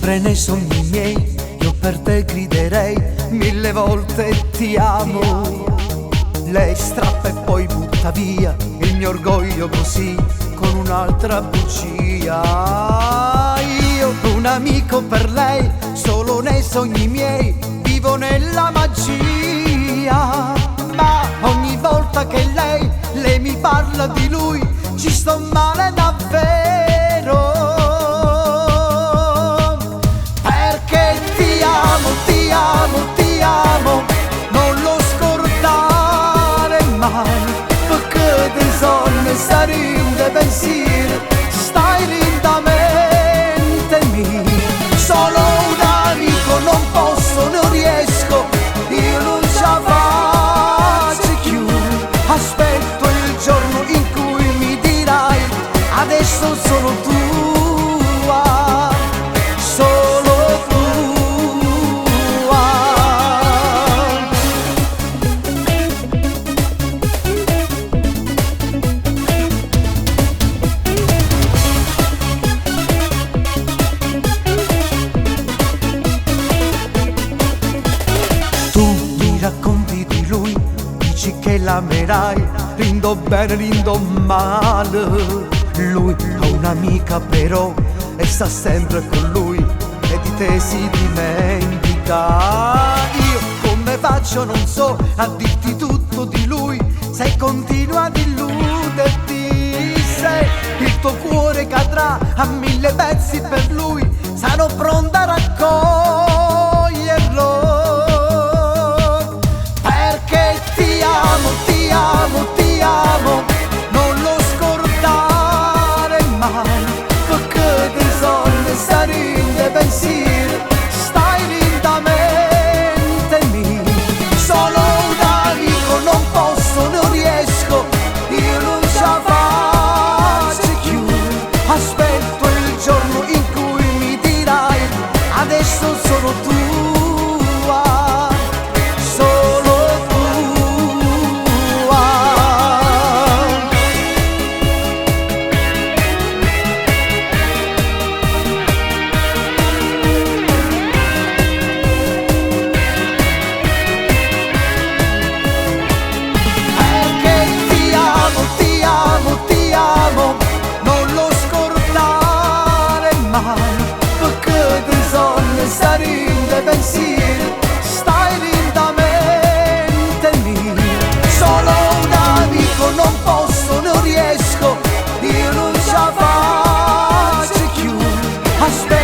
Sempre nei sogni miei io per te griderei 1000 volte ti amo. Lei strappa e poi butta via il mio orgoglio così con un'altra bugia. Io un amico per lei, solo nei sogni miei vivo nella magia. Ma ogni volta che lei mi parla di lui ci sto male davvero. Perché ti amo, ti amo, ti amo, non lo scordare mai. Perché ti sono stare in de pensieri, stai lentamente mia. Sono un amico, non posso, non riesco, io non ce la faccio più. Aspetto il giorno in cui mi dirai adesso sono tua, solo tua. Tu mi racconti di lui, dici che l'amerai, rindo bene, rindo male. Lui ha un'amica però e sta sempre con lui e di te si dimentica. Io come faccio non so a dirti tutto di lui, se continua ad illuderti. Se il tuo cuore cadrà a 1000 pezzi per lui, sarò pronta a raccoglierlo. Perché ti amo, ti amo, ti amo, non lo scordare mai. Perché ti sono stare in de pensieri, stai lentamente mia. Sono un amico, non posso, non riesco, io non ce la faccio più. Aspetto il giorno in cui mi dirai adesso sono tua, solo tua. Perché ti amo, ti amo, ti amo, non lo scordare mai. Perché ti sono stare in de pensieri, stai lentamente mia. Sono un amico, non posso, non riesco, io non ce la faccio più. Aspetta